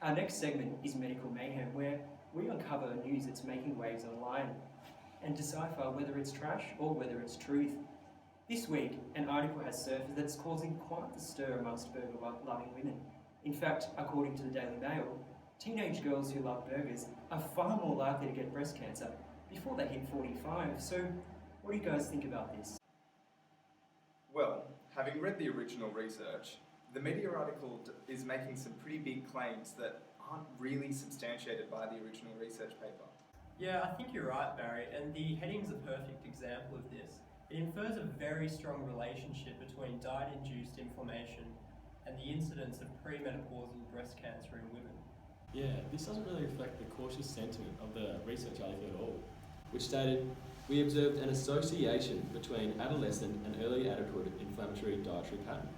Our next segment is Medical Mayhem, where we uncover news that's making waves online and decipher whether it's trash or whether it's truth. This week, an article has surfaced that's causing quite the stir amongst burger-loving women. In fact, according to the Daily Mail, teenage girls who love burgers are far more likely to get breast cancer before they hit 45. So, what do you guys think about this? Well, having read the original research, the media article is making some pretty big claims that aren't really substantiated by the original research paper. Yeah, I think you're right, Barry, and the heading's a perfect example of this. It infers a very strong relationship between diet-induced inflammation and the incidence of premenopausal breast cancer in women. Yeah, this doesn't really reflect the cautious sentiment of the research article at all, which stated, "We observed an association between adolescent and early adulthood inflammatory dietary pattern."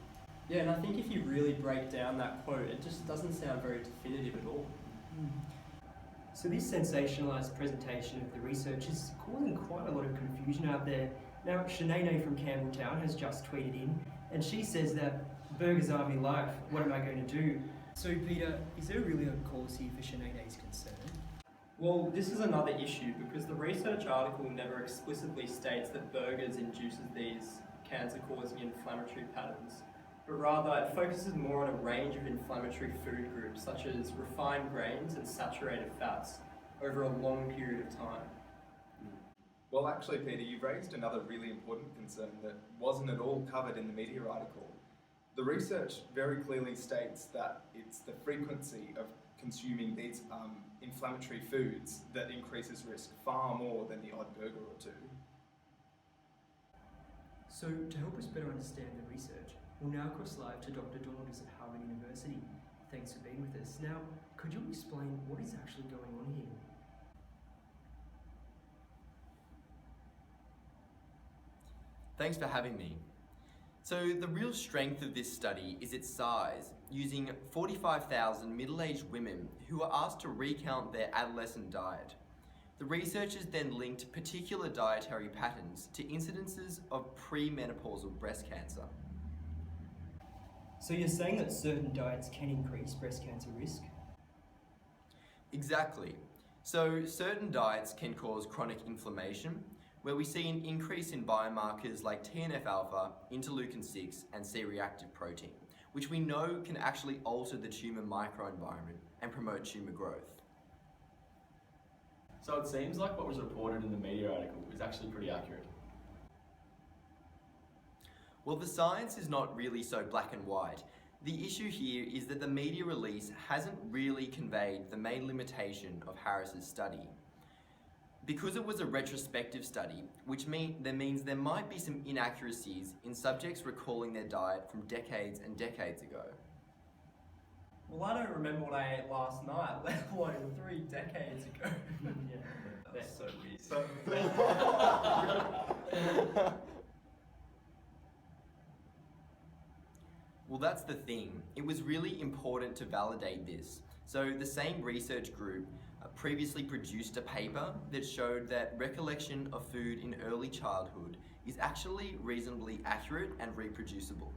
Yeah, and I think if you really break down that quote, it just doesn't sound very definitive at all. So this sensationalised presentation of the research is causing quite a lot of confusion out there. Now, Sinead from Campbelltown has just tweeted in, and she says that burgers are my life, what am I going to do? So Peter, is there really a cause here for Sinead's concern? Well, this is another issue because the research article never explicitly states that burgers induces these cancer-causing inflammatory patterns, but rather it focuses more on a range of inflammatory food groups such as refined grains and saturated fats over a long period of time. Well, actually, Peter, you've raised another really important concern that wasn't at all covered in the media article. The research very clearly states that it's the frequency of consuming these inflammatory foods that increases risk far more than the odd burger or two. So to help us better understand the research, we'll now cross live to Dr. Dawes at Harvard University. Thanks for being with us. Now, could you explain what is actually going on here? Thanks for having me. So the real strength of this study is its size, using 45,000 middle-aged women who were asked to recount their adolescent diet. The researchers then linked particular dietary patterns to incidences of premenopausal breast cancer. So you're saying that certain diets can increase breast cancer risk? Exactly. So certain diets can cause chronic inflammation, where we see an increase in biomarkers like TNF-alpha, interleukin-6 and C-reactive protein, which we know can actually alter the tumour microenvironment and promote tumour growth. So it seems like what was reported in the media article is actually pretty accurate. Well, the science is not really so black and white. The issue here is that the media release hasn't really conveyed the main limitation of Harris's study. Because it was a retrospective study, which means there might be some inaccuracies in subjects recalling their diet from decades and decades ago. Well, I don't remember what I ate last night, let alone 3 decades ago. Yeah, That's so weird. Well, that's the thing. It was really important to validate this. So the same research group previously produced a paper that showed that recollection of food in early childhood is actually reasonably accurate and reproducible.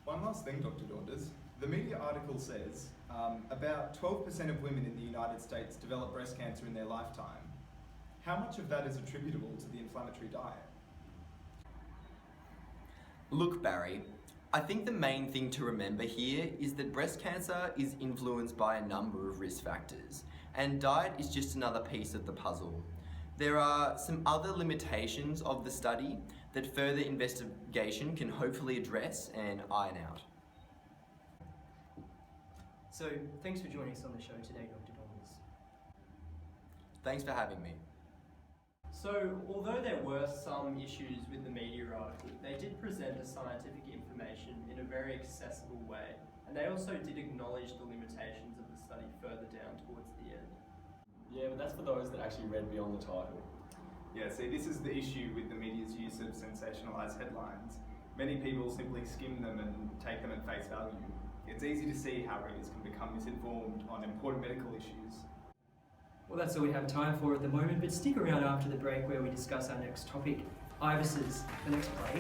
One last thing, Dr. Dawes. The media article says about 12% of women in the United States develop breast cancer in their lifetime. How much of that is attributable to the inflammatory diet? Look, Barry, I think the main thing to remember here is that breast cancer is influenced by a number of risk factors, and diet is just another piece of the puzzle. There are some other limitations of the study that further investigation can hopefully address and iron out. So thanks for joining us on the show today, Dr. Dawes. Thanks for having me. So, although there were some issues with the media article, they did present the scientific information in a very accessible way, and they also did acknowledge the limitations of the study further down towards the end. Yeah, but that's for those that actually read beyond the title. Yeah, see, this is the issue with the media's use of sensationalised headlines. Many people simply skim them and take them at face value. It's easy to see how readers can become misinformed on important medical issues. Well, that's all we have time for at the moment, but stick around after the break where we discuss our next topic, ibises, the next play.